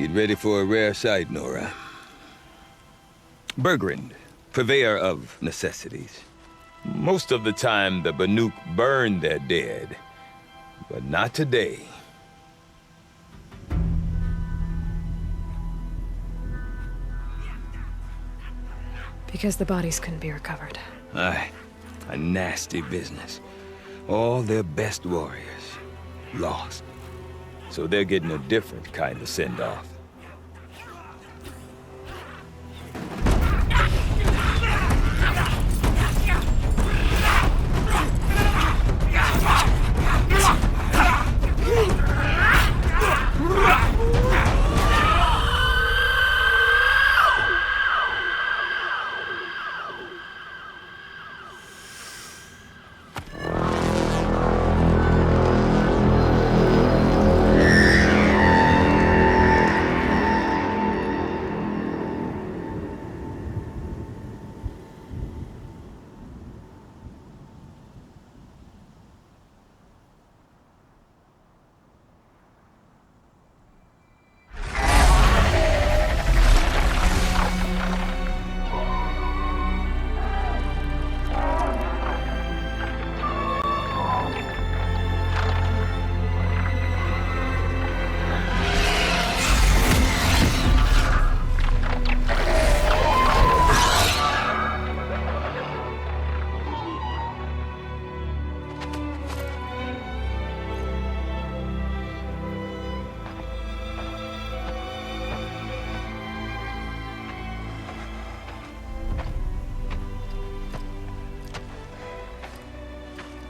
Get ready for a rare sight, Nora. Burgrend, purveyor of necessities. Most of the time, the Banuk burn their dead, but not today. Because the bodies couldn't be recovered. Aye, a nasty business. All their best warriors lost. So they're getting a different kind of send-off.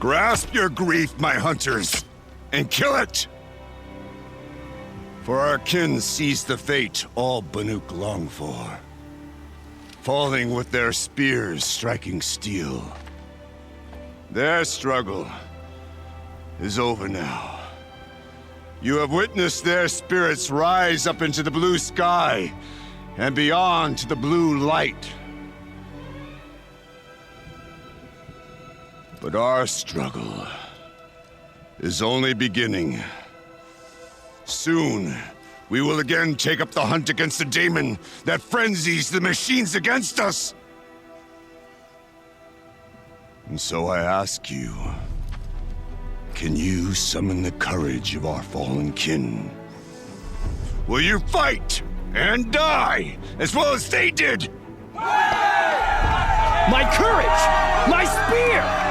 Grasp your grief, my hunters, and kill it! For our kin sees the fate all Banuk long for. Falling with their spears striking steel. Their struggle is over now. You have witnessed their spirits rise up into the blue sky and beyond to the blue light. But our struggle is only beginning. Soon, we will again take up the hunt against the daemon that frenzies the machines against us. And so I ask you, can you summon the courage of our fallen kin? Will you fight and die as well as they did? My courage! My spear!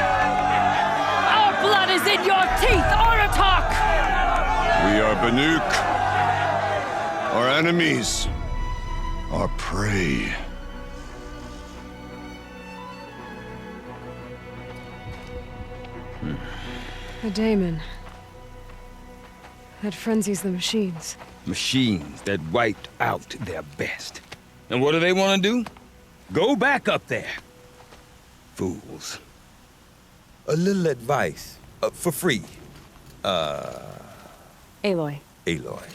Blood is in your teeth, Aratak! We are Banuk. Our enemies. Our prey. The daemon. That frenzies the machines. Machines that wiped out their best. And what do they want to do? Go back up there. Fools. A little advice, for free. Aloy. Aloy.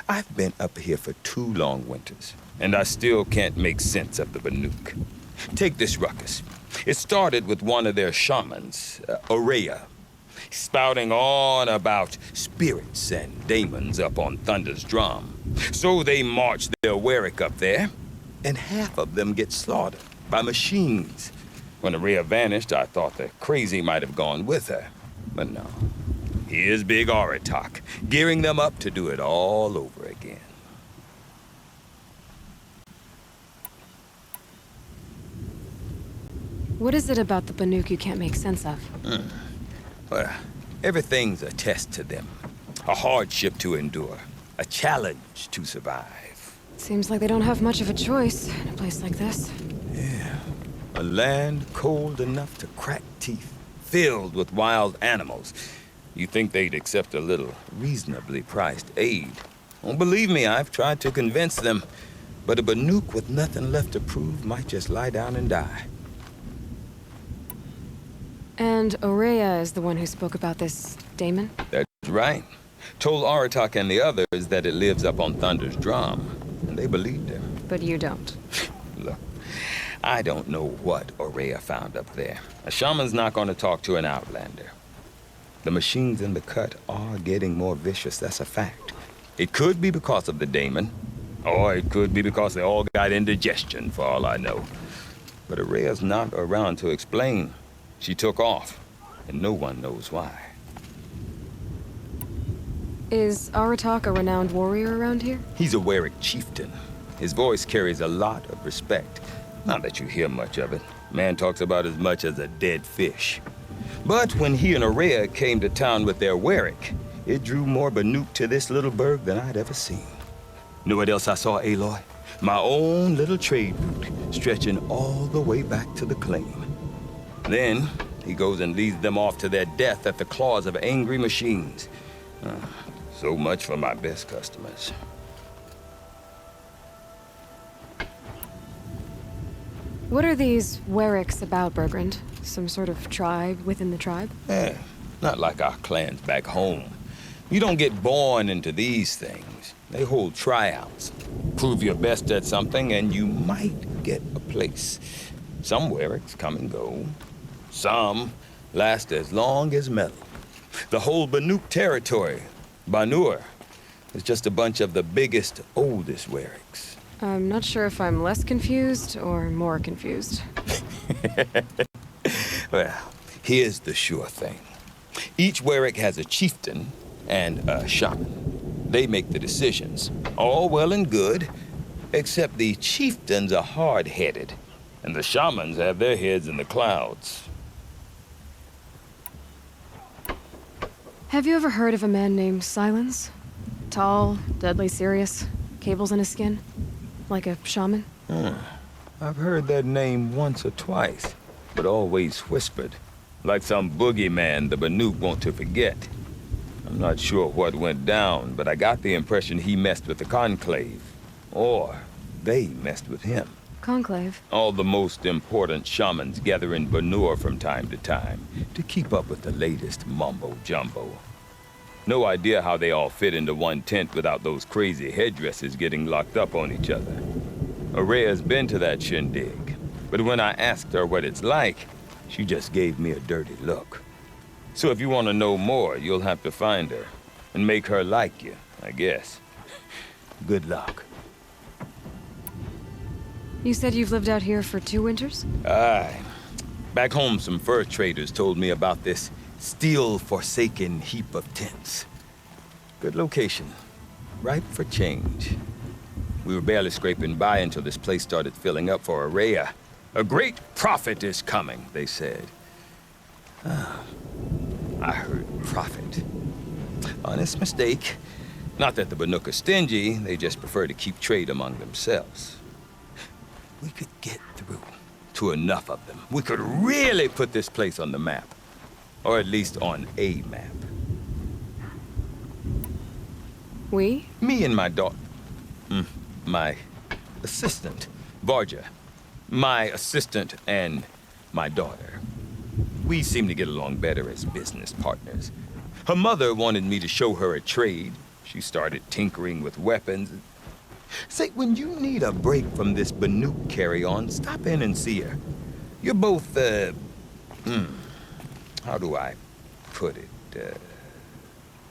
I've been up here for 2 long winters, and I still can't make sense of the Banuk. Take this ruckus. It started with one of their shamans, Aurea, spouting on about spirits and daemons up on Thunder's drum. So they march their Warwick up there, and half of them get slaughtered by machines. When Aurea vanished, I thought the crazy might have gone with her. But no. Here's Big Aratak, gearing them up to do it all over again. What is it about the Banuk you can't make sense of? Well, everything's a test to them. A hardship to endure. A challenge to survive. Seems like they don't have much of a choice in a place like this. Yeah. A land cold enough to crack teeth, filled with wild animals. You think they'd accept a little reasonably priced aid. Don't believe me, I've tried to convince them. But a Banuk with nothing left to prove might just lie down and die. And Aurea is the one who spoke about this daemon? That's right. Told Aratak and the others that it lives up on Thunder's drum. And they believed him. But you don't. Look, I don't know what Aurea found up there. A shaman's not going to talk to an outlander. The machines in the cut are getting more vicious, that's a fact. It could be because of the daemon, or it could be because they all got indigestion, for all I know. But Araya's not around to explain. She took off, and no one knows why. Is Aratak a renowned warrior around here? He's a Werik chieftain. His voice carries a lot of respect. Not that you hear much of it. Man talks about as much as a dead fish. But when he and Araya came to town with their Werik, it drew more Banuk to this little burg than I'd ever seen. Know what else I saw, Aloy? My own little trade route, stretching all the way back to the claim. Then, he goes and leads them off to their death at the claws of angry machines. So much for my best customers. What are these Weriks about, Burgrend? Some sort of tribe within the tribe? Not like our clans back home. You don't get born into these things. They hold tryouts. Prove your best at something and you might get a place. Some Weriks come and go. Some last as long as metal. The whole Banuk territory, Banur, is just a bunch of the biggest, oldest Weriks. I'm not sure if I'm less confused or more confused. Well, here's the sure thing. Each Werik has a chieftain and a shaman. They make the decisions. All well and good, except the chieftains are hard-headed, and the shamans have their heads in the clouds. Have you ever heard of a man named Silence? Tall, deadly serious, cables in his skin? Like a shaman? I've heard that name once or twice, but always whispered. Like some boogeyman the Banuk want to forget. I'm not sure what went down, but I got the impression he messed with the Conclave. Or they messed with him. Conclave? All the most important shamans gather in Banur from time to time to keep up with the latest mumbo-jumbo. No idea how they all fit into one tent without those crazy headdresses getting locked up on each other. Araya's been to that shindig, but when I asked her what it's like, she just gave me a dirty look. So if you want to know more, you'll have to find her and make her like you, I guess. Good luck. You said you've lived out here for 2 winters? Aye. Back home, some fur traders told me about this steel-forsaken heap of tents. Good location. Ripe for change. We were barely scraping by until this place started filling up for Araya. A great prophet is coming, they said. I heard prophet. Honest mistake. Not that the Banuk are stingy, they just prefer to keep trade among themselves. We could get through to enough of them. We could really put this place on the map. Or at least on a map. We? Me and my daughter. My assistant, Varja. My assistant and my daughter. We seem to get along better as business partners. Her mother wanted me to show her a trade. She started tinkering with weapons. Say, when you need a break from this Banuk carry-on, stop in and see her. You're both, how do I put it?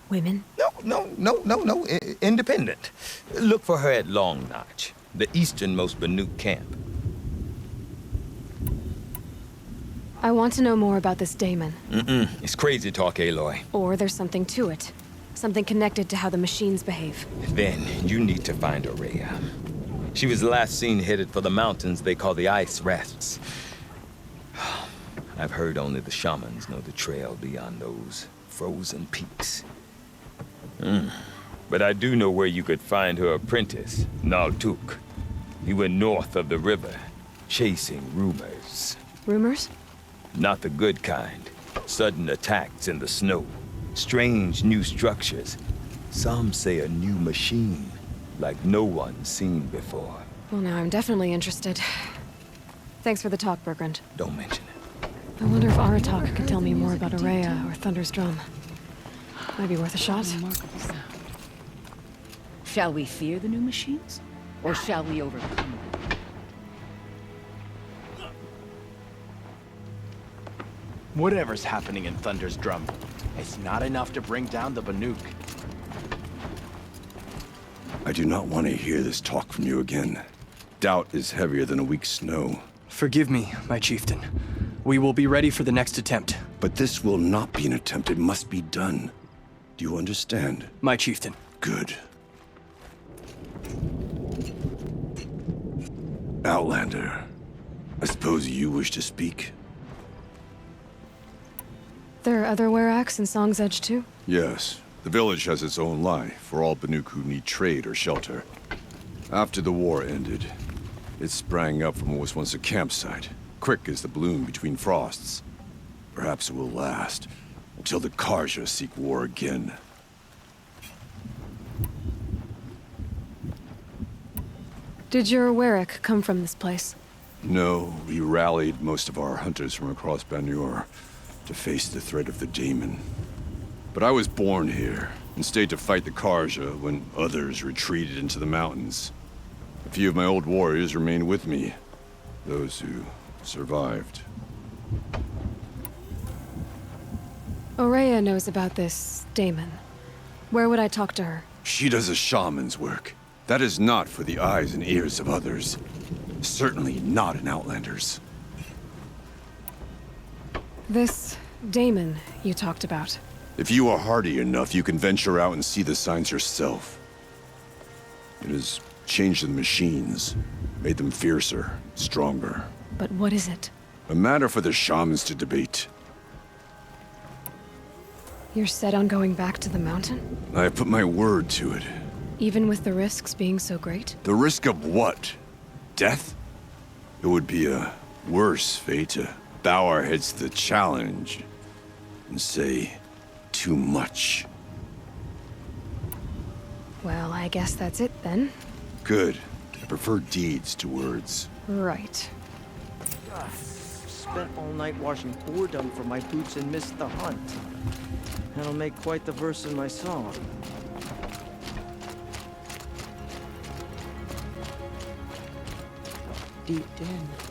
Women? No. Independent. Look for her at Long Notch, the easternmost Banuk camp. I want to know more about this daemon. It's crazy talk, Aloy. Or there's something to it. Something connected to how the machines behave. Then you need to find Araya. She was last seen headed for the mountains they call the Ice Rafts. I've heard only the shamans know the trail beyond those frozen peaks. But I do know where you could find her apprentice, Naltuk. He went north of the river, chasing rumors. Rumors? Not the good kind. Sudden attacks in the snow. Strange new structures. Some say a new machine, like no one's seen before. Well, now I'm definitely interested. Thanks for the talk, Burgrend. Don't mention it. I wonder if Aratak could tell me more about Araya or Thunder's drum. Might be worth a shot. Remarkable sound. Shall we fear the new machines? Or shall we overcome them? Whatever's happening in Thunder's drum, it's not enough to bring down the Banuk. I do not want to hear this talk from you again. Doubt is heavier than a week's snow. Forgive me, my chieftain. We will be ready for the next attempt. But this will not be an attempt. It must be done. Do you understand? My chieftain. Good. Outlander, I suppose you wish to speak? There are other Weraks in Song's Edge too? Yes. The village has its own life for all Banuk who need trade or shelter. After the war ended, it sprang up from what was once a campsite, quick as the bloom between frosts. Perhaps it will last, until the Karja seek war again. Did your Werak come from this place? No, we rallied most of our hunters from across Banur to face the threat of the Daemon. But I was born here, and stayed to fight the Karja when others retreated into the mountains. A few of my old warriors remained with me, those who survived. Aurea knows about this Daemon. Where would I talk to her? She does a shaman's work. That is not for the eyes and ears of others. Certainly not an Outlander's. This Daemon you talked about. If you are hardy enough, you can venture out and see the signs yourself. It has changed the machines, made them fiercer, stronger. But what is it? A matter for the shamans to debate. You're set on going back to the mountain? I have put my word to it. Even with the risks being so great? The risk of what? Death? It would be a worse fate to bow our heads to the challenge and say too much. Well, I guess that's it then. Good. I prefer deeds to words. Right. Spent all night washing boredom from my boots and missed the hunt. That'll make quite the verse in my song. Deep in